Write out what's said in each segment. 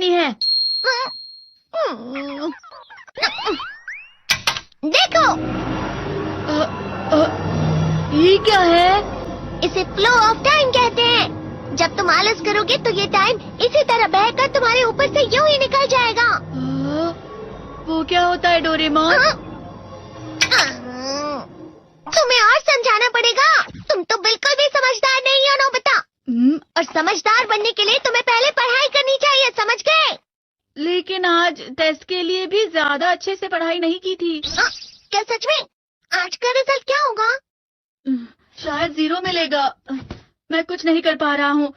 करनी है। देखो, ये क्या है? इसे फ्लो ऑफ टाइम कहते हैं। जब तुम आलस करोगे तो ये टाइम इसी तरह बहकर तुम्हारे ऊपर से यूं ही निकल जाएगा। वो क्या होता है डोरेमोन? तुम्हें और समझाना पड़ेगा। तुम तो बिल्कुल भी समझदार नहीं हो नोबिता। और समझदार बनने के लिए तुम्हें पहले पढ़ाई करनी चाहिए, समझ गए? लेकिन आज टेस्ट के लिए भी ज्यादा अच्छे से पढ़ाई नहीं की थी। क्या सच में? आज का रिजल्ट क्या होगा? शायद 0 मिलेगा। मैं कुछ नहीं कर पा रहा हूँ।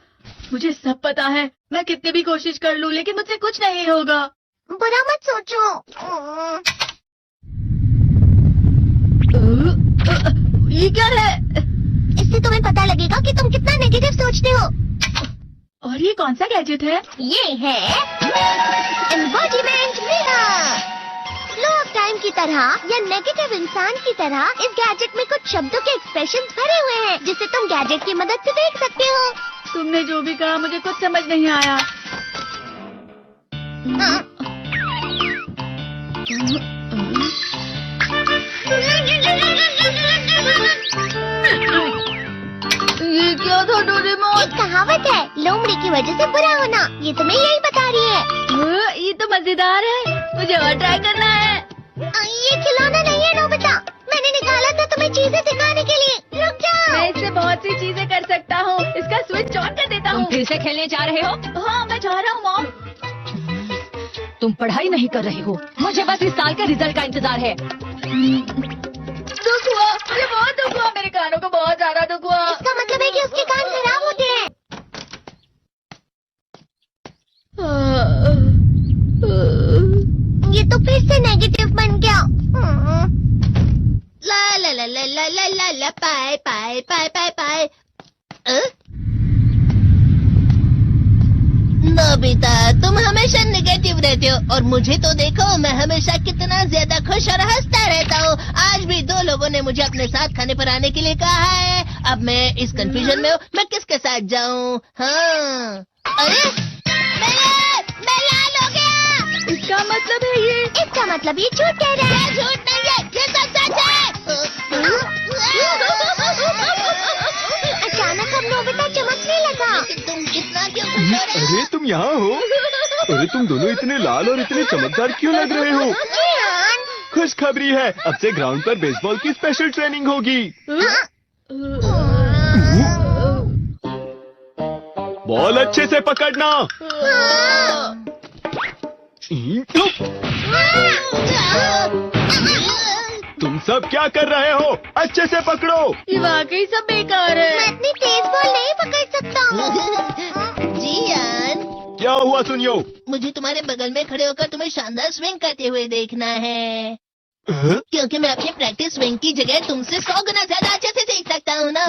मुझे सब पता है। मैं कितनी भी कोशिश कर लूँ लेकिन मुझसे कुछ नहीं होगा। बुरा मत सोचो। ये क्या है? इससे तुम्हें पता लगेगा कि तुम कितना नेगेटिव सोचते हो। और ये कौन सा गैजेट है? ये है embodiment mirror. Flow of time की तरह या नेगेटिव इंसान की तरह इस गैजेट में कुछ शब्दों के एक्सप्रेशंस भरे हुए हैं जिसे तुम गैजेट की मदद से देख सकते हो। तुमने जो भी कहा मुझे कुछ समझ नहीं आया। ये क्या था डोरेमोन? एक कहावत है, लोमड़ी की वजह से बुरा होना। ये तुम्हें यही बता रही है। ये तो मजेदार है। मुझे और ट्राई करना है। ये खिलौना नहीं है नोबिता। मैंने निकाला था तुम्हें चीजें दिखाने के लिए। रुक जाओ। मैं इससे बहुत सी चीजें कर सकता हूँ। इसका स्विच ऑन कर देता हूँ। तुम फिर से खेलने जा रहे हो? हाँ, मैं जा रहा हूँ मॉम। तुम पढ़ाई नहीं कर रहे हो। मुझे बस इस साल के रिजल्ट का इंतजार है। दुख हुआ, मुझे बहुत दुख हुआ। मेरे कानों को बहुत ज्यादा दुख हुआ। इसका मतलब है कि उसके कान खराब होते हैं। ये तो फिर से नेगेटिव बन गया। ला ला ला ला ला ला ला ला पाए पाए पाए पाए पाए। नोबिता, तुम हमेशा नेगेटिव रहते हो और मुझे तो देखो, मैं हमेशा कितना ज्यादा खुश और हंसता रहता हूँ। आज भी 2 लोगों ने मुझे अपने साथ खाने पर आने के लिए कहा है। अब मैं इस कंफ्यूजन में हूँ, मैं किसके साथ जाऊँ? हाँ, अरे मैं लाल हो गया। इसका मतलब है ये? इसका मतलब ये झूठ कह रहा है। झूठ नहीं है, ये सब सच है। अचानक अब नोबिता चमकने लगा। तुम इतना क्यों खुश हो रहे हो? अरे तुम यहाँ हो? अरे तुम दोनों इतने लाल और इतने चमकदार क्यों लग रहे हो? खुशखबरी है, अब से ग्राउंड पर बेसबॉल की स्पेशल ट्रेनिंग होगी। बॉल अच्छे से पकड़ना। तुम सब क्या कर रहे हो? अच्छे से पकड़ो। ये वाकई सब बेकार है। मैं इतनी तेज बॉल नहीं पकड़ सकता हूँ। जियान, क्या हुआ सुनियो? मुझे तुम्हारे बगल में खड़े होकर तुम्हें शानदार स्विंग करते हुए देखना है। हाँ? क्योंकि मैं अपनी प्रैक्टिस स्विंग की जगह तुमसे 100 गुना ज्यादा अच्छे से देख सकता हूँ ना।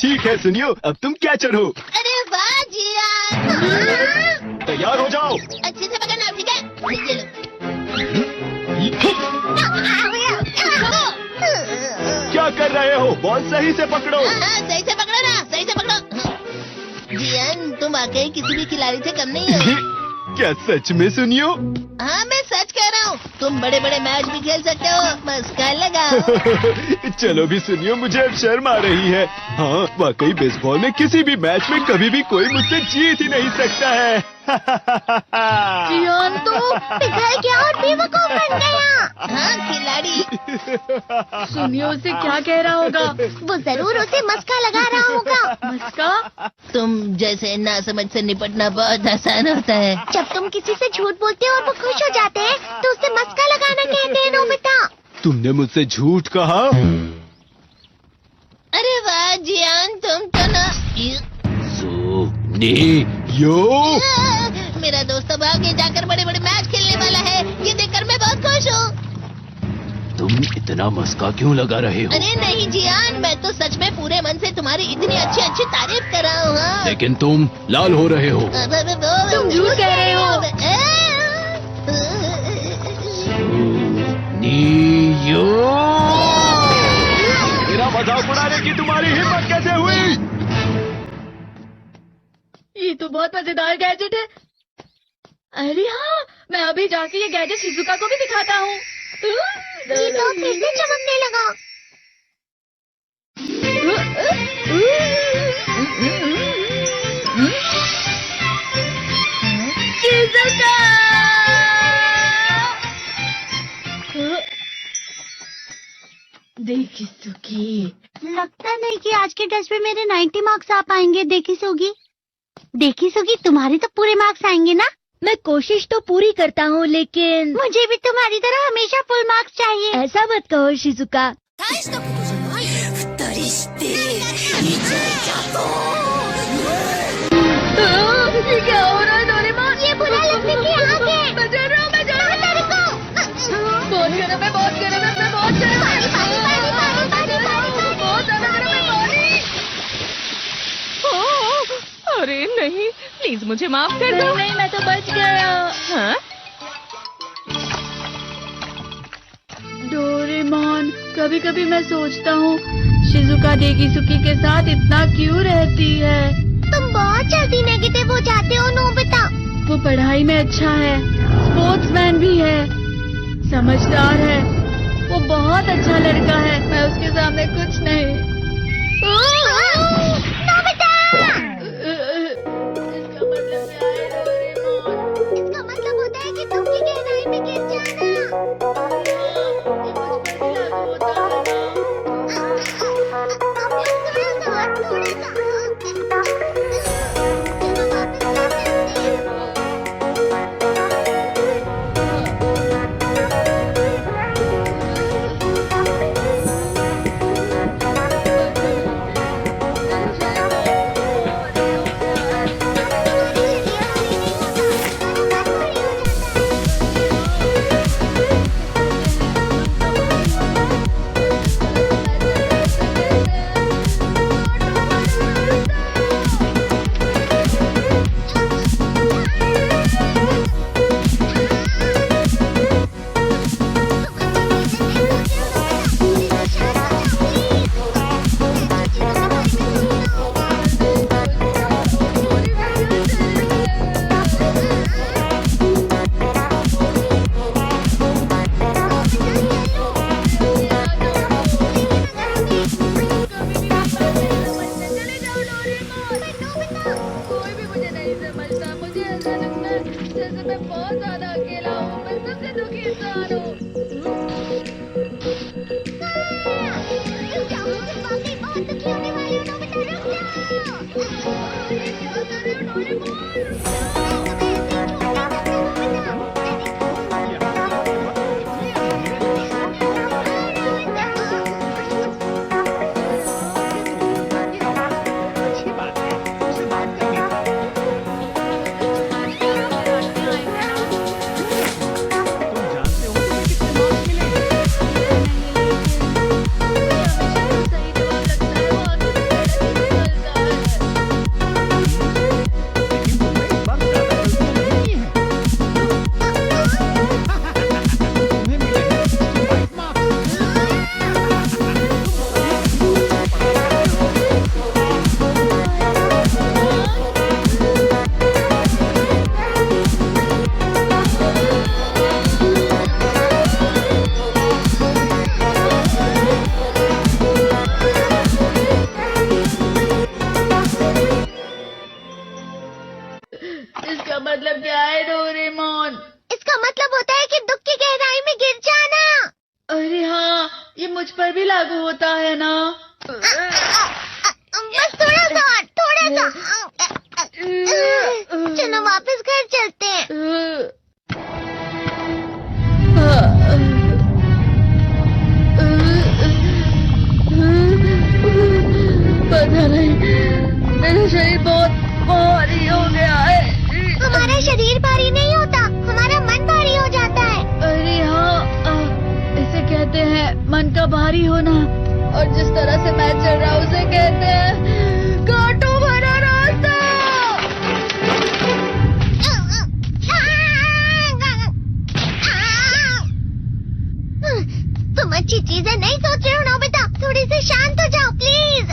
ठीक है सुनियो, अब तुम क्या चढ़ो। अरे वाह जियान। तैयार हो जाओ। अच्छे से पकड़ना, ठीक है? ये लो। क्या कर रहे हो? बॉल सही से पकड़ो। सही से पकड़ो ना, सही से पकड़ो। जियान, तुम वाकई किसी भी खिलाड़ी से कम नहीं हो। क्या सच में सुनियो? हाँ, मैं सच कह रहा हूँ। तुम बड़े बड़े मैच भी खेल सकते हो। मस्का लगाओ। चलो भी सुनियो, मुझे अब शर्म आ रही है। हाँ, वाकई बेसबॉल में किसी भी मैच में कभी भी कोई मुझसे जीत ही नहीं सकता है। जियान तो पिघल गया और बेवकूफ बन गया। हाँ, खिलाड़ी। सुनियो उसे क्या कह रहा होगा? वो जरूर उसे मस्का लगा रहा होगा। मस्का? तुम जैसे नासमझ से निपटना बहुत आसान होता है। जब तुम किसी से झूठ बोलते हो और वो खुश हो जाते हैं तो उसे मस्का लगाना कहते हैं नोबिता। तुमने मुझसे झूठ कहा? अरे वाह जियान, तुम तो ना। यो मेरा दोस्त अब आगे जाकर बड़े बड़े मैच खेलने वाला है। ये देखकर मैं बहुत खुश हूँ। तुम इतना मस्का क्यों लगा रहे हो? अरे नहीं जियान, मैं तो सच में पूरे मन से तुम्हारी इतनी अच्छी अच्छी तारीफ कर रहा हूँ। हाँ। लेकिन तुम लाल हो रहे हो। तुम झूठ कह रहे हो। मेरा मजाक उड़ाने की तुम्हारी हिम्मत कैसे हुई? ये तो बहुत मजेदार गैजेट है। अरे हाँ, मैं अभी जाके ये गैजेट शिजुका को भी दिखाता हूँ। ये तो फिर से चमकने लगा। शिजुका! देखिसुकी, लगता नहीं कि आज के टेस्ट में मेरे 90 मार्क्स आ पाएंगे। देखिसुगी, तुम्हारे तो पूरे मार्क्स आएंगे ना? मैं कोशिश तो पूरी करता हूँ, लेकिन मुझे भी तुम्हारी तरह हमेशा फुल मार्क्स चाहिए। ऐसा मत कहो शिजुका। ये क्या हो रहा है डोरेमोन? ये बुरा लगने की आग है। मैं डर रहा हूँ, मैं डर रहा हूँ। बहुत गरम है, बहुत गरम है, मैं बहुत गरम है। बहुत ज्यादा गरम है पानी। अरे नहीं, प्लीज मुझे माफ कर दो। नहीं, मैं तो बच गया। हाँ? डोरेमोन, कभी कभी मैं सोचता हूँ शिजुका डेकिसुकी के साथ इतना क्यों रहती है। तुम बहुत जल्दी नेगेटिव हो जाते हो नोबिता। वो पढ़ाई में अच्छा है, स्पोर्ट्समैन भी है, समझदार है, वो बहुत अच्छा लड़का है। मैं उसके सामने कुछ नहीं। नोबिता! इसका मतलब क्या है डोरेमोन? इसका मतलब होता है कि तुम की गहराई में गिर जाना। ये मुझ पर भी लागू होता है ना? कोई भी मुझे नहीं समझता। मुझे ऐसा लगता है जैसे मैं बहुत ज्यादा अकेला हूँ। मैं सबसे दुखी इंसान हूँ। बहुत दुखी होने वाली हो नोबिता, रुक जाओ। ये क्या कर रहे हो डोरेमोन? इसका मतलब क्या है डोरेमोन? इसका मतलब होता है कि दुख की गहराई में गिर जाना। अरे हाँ, ये मुझ पर भी लागू होता है ना? बस थोड़ा सा, थोड़ा सा। चलो वापस घर चलते हैं। पता नहीं, मेरा शरीर बहुत भारी हो गया है। हमारा शरीर भारी नहीं होता, हमारा मन भारी हो जाता है। अरे हाँ, इसे कहते हैं मन का भारी होना। और जिस तरह से मैं चल रहा हूँ उसे कहते हैं कांटों भरा रास्ता। तुम अच्छी चीजें नहीं सोच रहे हो नोबिता, थोड़ी सी शांत हो जाओ प्लीज।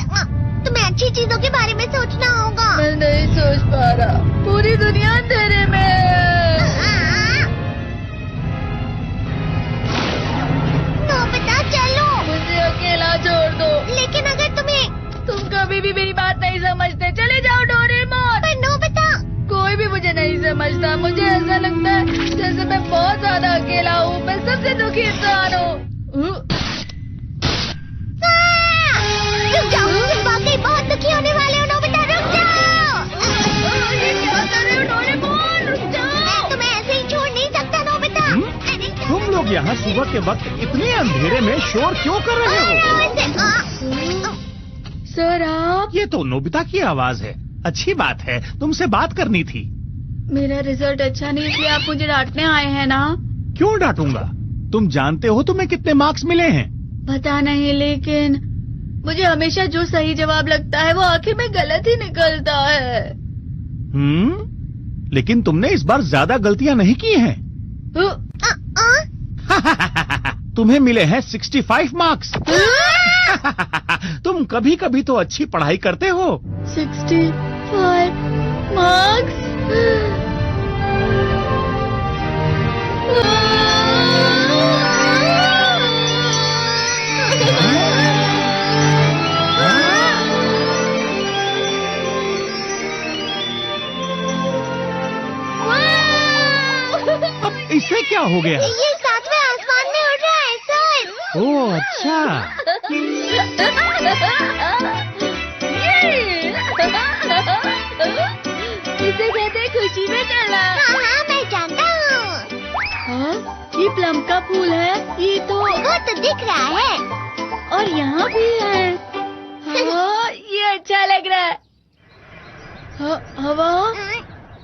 तुम्हें अच्छी चीजों के बारे में सोचना होगा। मैं नहीं सोच पा रहा, पूरी दुनिया अंधेरे में है। यहाँ सुबह के वक्त इतने अंधेरे में शोर क्यों कर रहे हो? सर आप, ये तो नोबिता की आवाज है। अच्छी बात है, तुमसे बात करनी थी। मेरा रिजल्ट अच्छा नहीं इसलिए आप मुझे डांटने आए हैं ना? क्यों डांटूंगा? तुम जानते हो तुम्हें कितने मार्क्स मिले हैं? पता नहीं, लेकिन मुझे हमेशा जो सही जवाब लगता है वो आखिर में गलत ही निकलता है। लेकिन तुमने इस बार ज्यादा गलतियां नहीं की हैं। तुम्हें मिले हैं 65 मार्क्स। तुम कभी कभी तो अच्छी पढ़ाई करते हो। 65 मार्क्स? अब इससे क्या हो गया? ये सातवें आसमान में उड़ रहा है सर। ओह अच्छा। इसे कहते हैं खुशी में चलना। हाँ मैं जानता हूँ। हाँ, ये प्लम का फूल है। ये तो वो तो दिख रहा है। और यहाँ भी है। हाँ, ये अच्छा लग रहा है। हवा?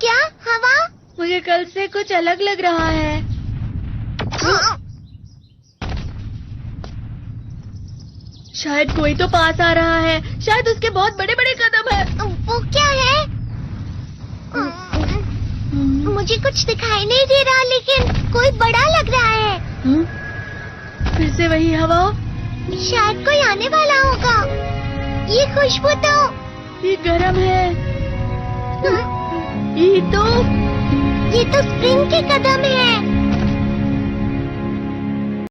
क्या हवा? मुझे कल से कुछ अलग लग रहा है। शायद कोई तो पास आ रहा है। शायद उसके बहुत बड़े बड़े कदम है। वो क्या है? मुझे कुछ दिखाई नहीं दे रहा, लेकिन कोई बड़ा लग रहा है। फिर से वही हवा। शायद कोई आने वाला होगा। ये खुशबू तो ये गरम है। ये तो स्प्रिंग के कदम है।